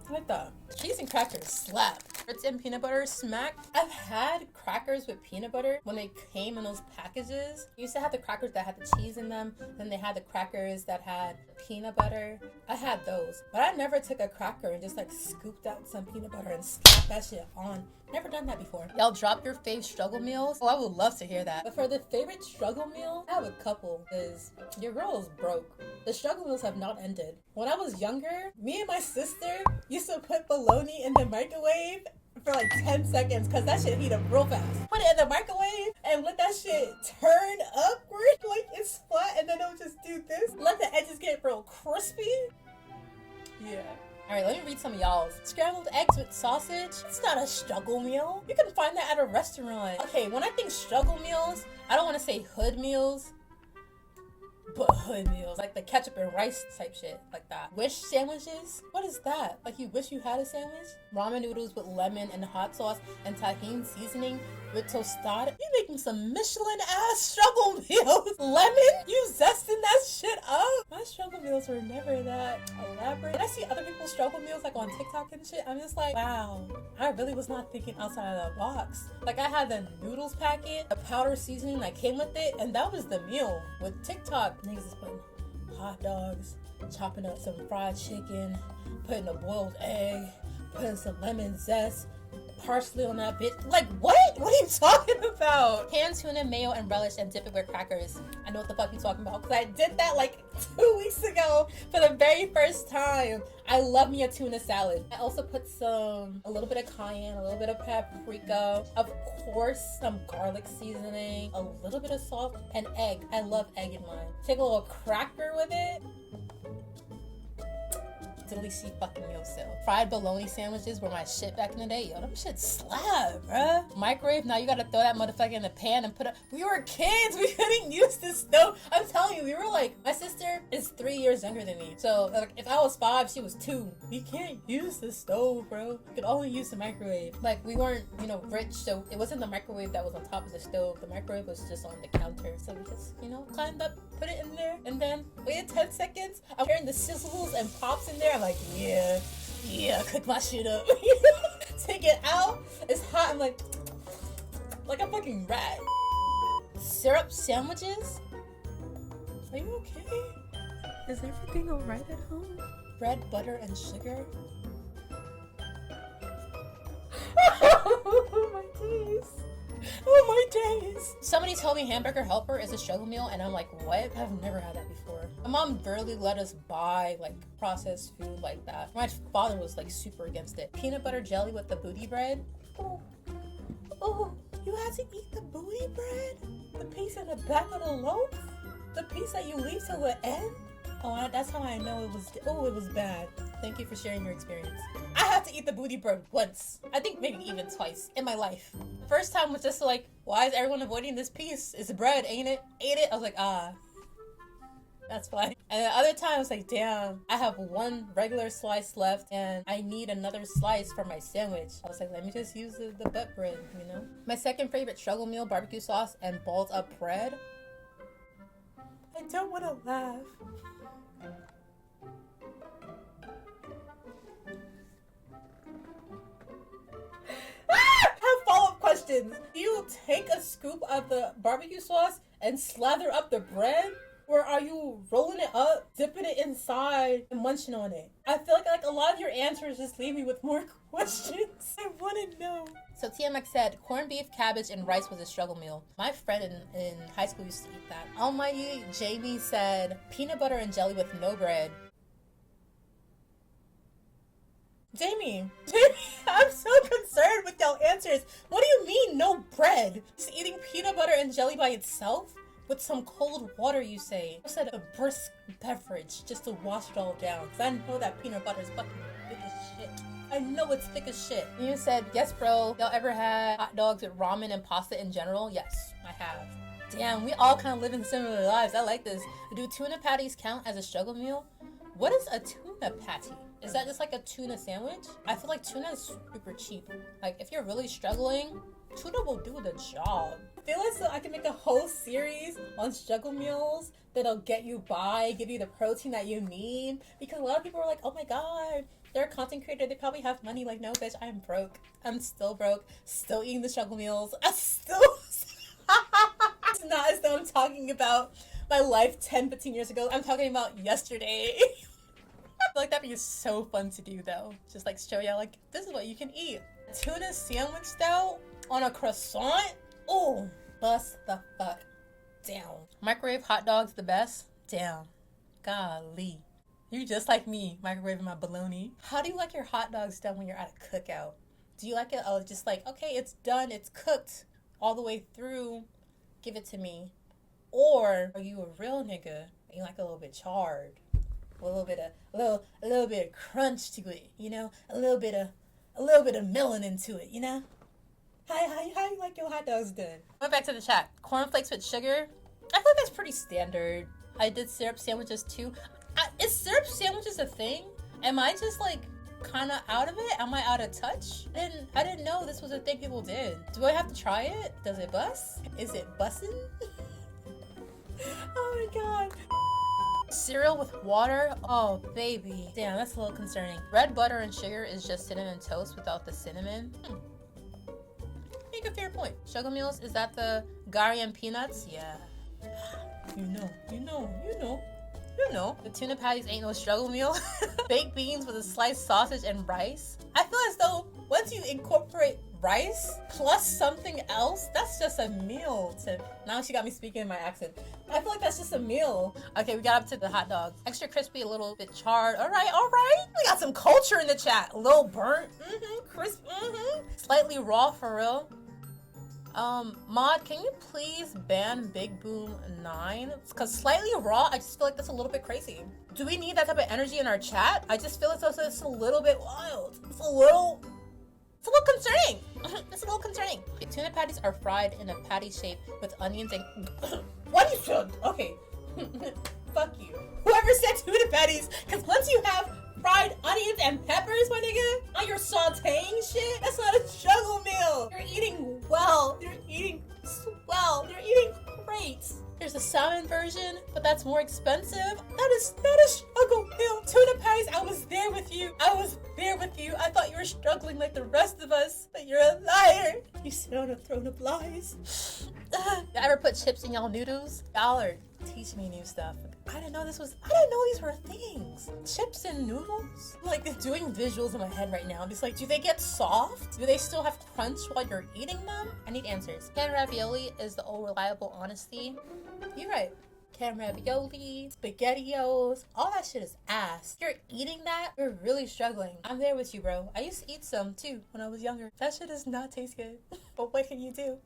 I like that. Cheese and crackers slap. Grits and peanut butter smack. I've had crackers with peanut butter when they came in those packages. You used to have the crackers that had the cheese in them. Then they had the crackers that had peanut butter. I had those. But I never took a cracker and just like scooped out some peanut butter and slapped that shit on. Never done that before. Y'all drop your fave struggle meals? Oh, I would love to hear that. But for the favorite struggle meal, I have a couple. Because your girl is broke. The struggle meals have not ended. When I was younger, me and my sister used to put bologna in the microwave for like 10 seconds because that shit heat up real fast. Put it in the microwave and let that shit turn upward like it's flat, and then it would just do this. Let the edges get real crispy. Yeah. Alright, let me read some of y'all's. Scrambled eggs with sausage. It's not a struggle meal. You can find that at a restaurant. Okay, when I think struggle meals, I don't want to say hood meals, but hood meals. Like the ketchup and rice type shit. Like that. Wish sandwiches? What is that? Like you wish you had a sandwich? Ramen noodles with lemon and hot sauce and tahini seasoning with tostada. You making some Michelin ass struggle meals. Lemon? You zesting that shit up? My struggle meals were never that elaborate. When I see other people's struggle meals like on TikTok and shit, I'm just like, wow, I really was not thinking outside of the box. Like I had the noodles packet, the powder seasoning that came with it, and that was the meal. With TikTok, niggas is putting hot dogs, chopping up some fried chicken, putting a boiled egg, putting some lemon zest, parsley on that bitch. Like, what? What are you talking about? Canned tuna, mayo, and relish, and dip it with crackers. I know what the fuck you're talking about, because I did that like 2 weeks ago for the very first time. I love me a tuna salad. I also put a little bit of cayenne, a little bit of paprika, of course, some garlic seasoning, a little bit of salt, and egg. I love egg in mine. Take a little cracker with it. Delicious fucking yourself. Fried bologna sandwiches were my shit back in the day. Yo, them shit slap, bruh. Microwave, now you gotta throw that motherfucker in the pan and put it. We were kids, we couldn't use the stove. I'm telling you, we were like, my sister is 3 years younger than me. So like, if I was 5, she was 2. We can't use the stove, bro. We could only use the microwave. Like, we weren't, rich, so it wasn't the microwave that was on top of the stove. The microwave was just on the counter. So we just, climbed up, put it in there, and then waited 10 seconds. I'm hearing the sizzles and pops in there. I'm like, yeah, cook my shit up. Take it out. It's hot. I'm like a fucking rat. Syrup sandwiches? Are you okay? Is everything alright at home? Bread, butter, and sugar? Oh my days. Oh my days. Somebody told me hamburger helper is a struggle meal, and I'm like, what? I've never had that before. My mom barely let us buy like processed food like that. My father was like super against it. Peanut butter jelly with the booty bread. Oh, you had to eat the booty bread? The piece in the back of the loaf? The piece that you leave till the end? Oh, that's how I know it was bad. Thank you for sharing your experience. I had to eat the booty bread once. I think maybe even twice in my life. The first time was just like, why is everyone avoiding this piece? It's bread, ain't it? Ate it. I was like, that's fine. And the other time I was like, damn, I have one regular slice left and I need another slice for my sandwich. I was like, let me just use the butt bread, My second favorite struggle meal, barbecue sauce and balled up bread. I don't want to laugh. Have follow-up questions. Do you take a scoop of the barbecue sauce and slather up the bread? Or are you rolling it up, dipping it inside, and munching on it? I feel like a lot of your answers just leave me with more questions. I want to know. So TMX said, corned beef, cabbage, and rice was a struggle meal. My friend in high school used to eat that. Almighty Jamie said, peanut butter and jelly with no bread. Jamie, I'm so concerned with y'all answers. What do you mean, no bread? Just eating peanut butter and jelly by itself? With some cold water, you say. I said a brisk beverage just to wash it all down. Because I know that peanut butter is fucking thick as shit. I know it's thick as shit. And you said, yes, bro. Y'all ever had hot dogs with ramen and pasta in general? Yes, I have. Damn, we all kind of live in similar lives. I like this. Do tuna patties count as a struggle meal? What is a tuna patty? Is that just like a tuna sandwich? I feel like tuna is super cheap. Like, if you're really struggling, tuna will do the job. feel as though I can make a whole series on struggle meals that'll get you by, give you the protein that you need. Because a lot of people are like, oh my god, they're a content creator, they probably have money. Like, no bitch, I'm broke. I'm still broke, still eating the struggle meals. I'm still it's not as though I'm talking about my life 10, 15 years ago. I'm talking about yesterday. I feel like that'd be so fun to do though. Just like show y'all like, this is what you can eat. Tuna sandwich though, on a croissant. Oh, bust the fuck down. Microwave hot dogs the best? Damn. Golly. You just like me, microwaving my bologna. How do you like your hot dogs done when you're at a cookout? Do you like it just like, okay, it's done, it's cooked all the way through, give it to me? Or are you a real nigga and you like a little bit charred? A little bit of crunch to it, you know? A little bit of melanin to it, you know? How you like your hot dogs done? Went back to the chat. Cornflakes with sugar. I feel like that's pretty standard. I did syrup sandwiches too. Is syrup sandwiches a thing? Am I just like kind of out of it? Am I out of touch? I didn't know this was a thing people did. Do I have to try it? Does it bust? Is it bussin'? Oh my god. Cereal with water? Oh, baby. Damn, that's a little concerning. Red butter and sugar is just cinnamon toast without the cinnamon. Make a fair point. Sugar meals, is that the gari and peanuts? Yeah. You know. The tuna patties ain't no struggle meal. Baked beans with a sliced sausage and rice. I feel as though once you incorporate rice plus something else, that's just a meal. Now she got me speaking in my accent. I feel like that's just a meal. Okay, we got up to the hot dogs. Extra crispy, a little bit charred. All right. We got some culture in the chat. A little burnt, crisp, slightly raw for real. Mod, can you please ban Big Boom 9? Because slightly raw, I just feel like that's a little bit crazy. Do we need that type of energy in our chat? I just feel as though it's a little bit wild. It's a little concerning. It's a little concerning. Okay, tuna patties are fried in a patty shape with onions and... What you said? Okay. Fuck you. Whoever said tuna patties, because once you have fried onions and peppers, my nigga, now you're sauteing shit. That's not a struggle meal. You're eating well. You're eating swell. You're eating great. There's a salmon version, but that's more expensive. That is not a struggle meal. Tuna patties, I was there with you. I thought you were struggling like the rest of us, but you're a liar. You sit on a throne of lies. You ever put chips in y'all noodles? Y'all are teaching me new stuff. I didn't know these were things. Chips and noodles? I'm like doing visuals in my head right now. I'm just like, do they get soft? Do they still have crunch while you're eating them? I need answers. Canned ravioli is the old reliable honesty. You're right. Canned ravioli, SpaghettiOs, all that shit is ass. If you're eating that, you're really struggling. I'm there with you, bro. I used to eat some too when I was younger. That shit does not taste good. But what can you do?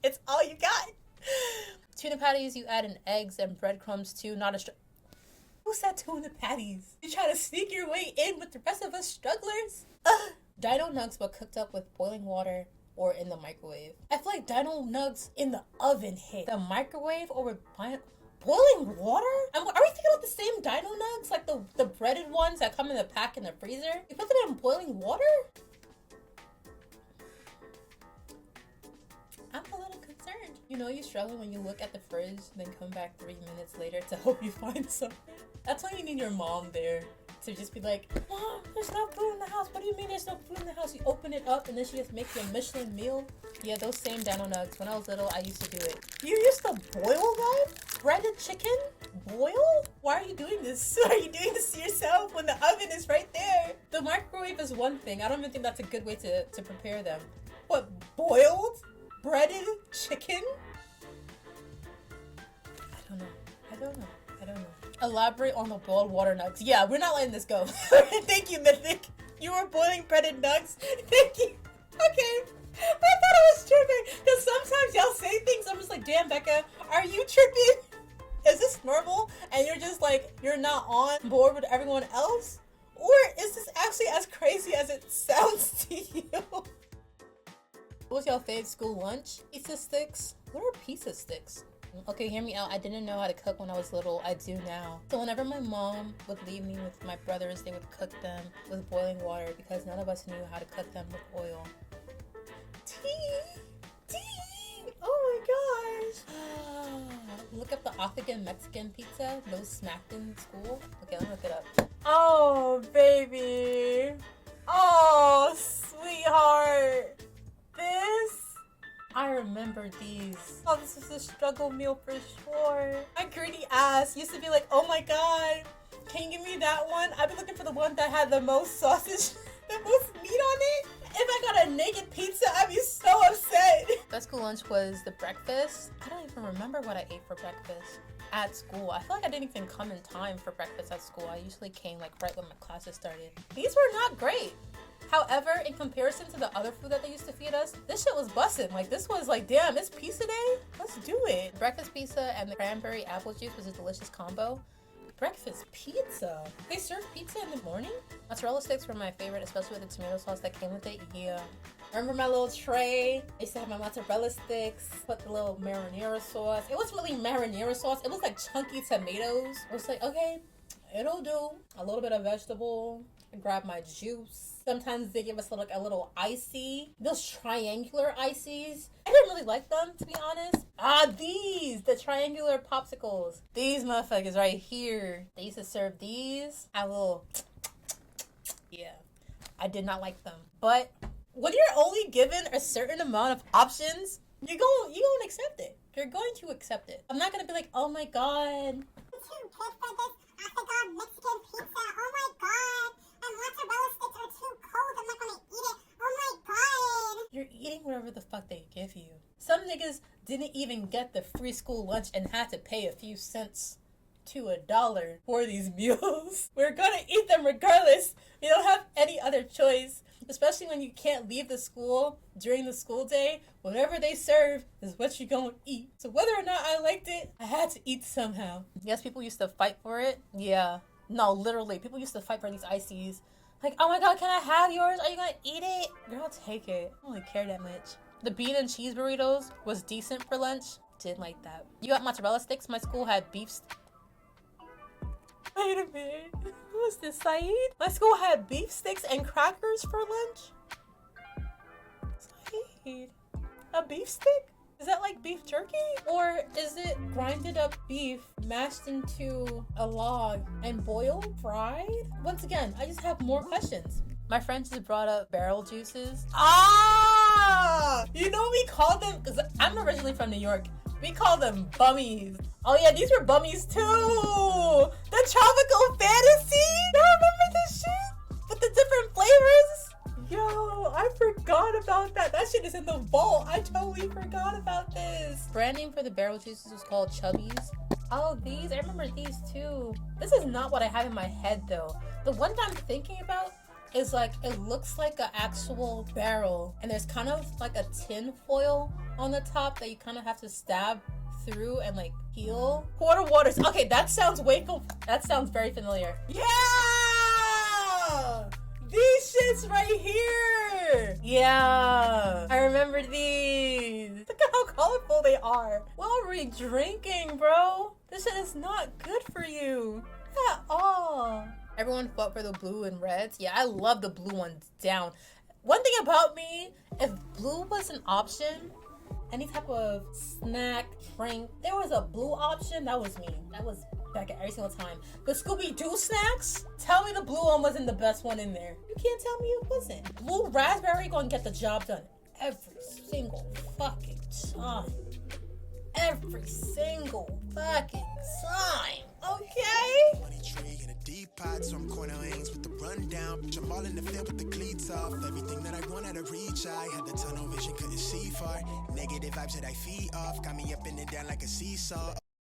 It's all you got. Tuna patties, you add in eggs and breadcrumbs too, not a Who said tuna patties? You try to sneak your way in with the rest of us strugglers? Dino nugs but cooked up with boiling water or in the microwave. I feel like dino nugs in the oven hit. The microwave or with boiling water? Are we thinking about the same dino nugs? Like the breaded ones that come in the pack in the freezer? You put them in boiling water? I'm a little concerned. You know you struggle when you look at the fridge and then come back 3 minutes later to hope you find something. That's why you need your mom there to just be like, Mom, there's no food in the house. What do you mean there's no food in the house? You open it up and then she just makes you a Michelin meal. Yeah, those same Dino Nugs. When I was little, I used to do it. You used to boil them? Breaded chicken? Boil? Why are you doing this? Are you doing this to yourself when the oven is right there? The microwave is one thing. I don't even think that's a good way to prepare them. What, boiled? Breaded chicken? I don't know. Elaborate on the boiled water nugs. Yeah, we're not letting this go. Thank you, Mythic. You were boiling breaded nugs. Thank you. Okay. I thought I was tripping. Because sometimes y'all say things, I'm just like, damn, Becca, are you tripping? Is this normal? And you're just like, you're not on board with everyone else? Or is this actually as crazy as it sounds to you? What was your fave school lunch? Pizza sticks? What are pizza sticks? Okay, hear me out. I didn't know how to cook when I was little. I do now. So whenever my mom would leave me with my brothers, they would cook them with boiling water because none of us knew how to cook them with oil. Tea! Oh my Look up the Octagon Mexican pizza. Those smacked in school. Okay, let me look it up. Oh, baby. Oh, sweetheart. This? I remember these. Oh, this is a struggle meal for sure. My greedy ass used to be like, oh my god, can you give me that one? I've been looking for the one that had the most sausage, the most meat on it. If I got a naked pizza, I'd be so upset. Best school lunch was the breakfast. I don't even remember what I ate for breakfast at school. I feel like I didn't even come in time for breakfast at school. I usually came like right when my classes started. These were not great. However, in comparison to the other food that they used to feed us, this shit was bussin'. Like, this was like, damn, it's pizza day? Let's do it. Breakfast pizza and the cranberry apple juice was a delicious combo. Breakfast pizza? They serve pizza in the morning? Mozzarella sticks were my favorite, especially with the tomato sauce that came with it. Yeah. Remember my little tray? I used to have my mozzarella sticks, put the little marinara sauce. It wasn't really marinara sauce. It was like chunky tomatoes. I was like, okay, it'll do. A little bit of vegetable. I grab my juice. Sometimes they give us like a little icy. Those triangular ices. I didn't really like them, to be honest. The triangular popsicles. These motherfuckers right here. They used to serve these. A little, yeah. I did not like them. But when you're only given a certain amount of options, you're going to accept it. You're going to accept it. I'm not going to be like, oh my god. Too good for this Octagon Mexican pizza. Oh my god. And mozzarella sticks are too cold. I'm not gonna eat it. Oh my god. You're eating whatever the fuck they give you. Some niggas didn't even get the free school lunch and had to pay a few cents to $1 for these meals. We're gonna eat them regardless. We don't have any other choice. Especially when you can't leave the school during the school day. Whatever they serve is what you're gonna eat. So whether or not I liked it, I had to eat somehow. Yes, people used to fight for it. Yeah. No, literally, people used to fight for these ices. Like, oh my god, can I have yours? Are you gonna eat it? Girl, take it. I don't really care that much. The bean and cheese burritos was decent for lunch. Did like that. You got mozzarella sticks? My school had beef. Wait a minute. Who is this, Saeed? My school had beef sticks and crackers for lunch? Saeed. A beef stick? Is that like beef jerky? Or is it grinded up beef mashed into a log and boiled, fried? Once again, I just have more questions. My friend just brought up barrel juices. Ah! You know we call them, because I'm originally from New York, we call them bummies. Oh yeah, these were bummies too! The tropical fantasy! Y'all remember this shit? With the different flavors? Yo, I forgot about that. That shit is in the vault. I totally forgot about this. Branding for the barrel juices was called Chubbies. Oh, these. I remember these too. This is not what I have in my head though. The one that I'm thinking about is like, it looks like an actual barrel. And there's kind of like a tin foil on the top that you kind of have to stab through and like peel. Quarter waters. Okay, that sounds that sounds very familiar. Yeah! These shits right here! Yeah, I remember these. Look at how colorful they are. What are we drinking, bro? This shit is not good for you at all. Everyone fought for the blue and reds. Yeah, I love the blue ones down. One thing about me, if blue was an option, any type of snack, drink, there was a blue option, that was me. That was Becca every single time. The Scooby-Doo snacks, tell me the blue one wasn't the best one in there. You can't tell me it wasn't. Blue raspberry gonna get the job done every single fucking time. Every single fucking time. Okay? Money tree in a deep pot, some corner lanes with the rundown. Bitch, I'm all in the field with the cleats off. Everything that I want out of reach, I had the tunnel vision, couldn't see far. Negative vibes that I feed off, got me up and down like a seesaw.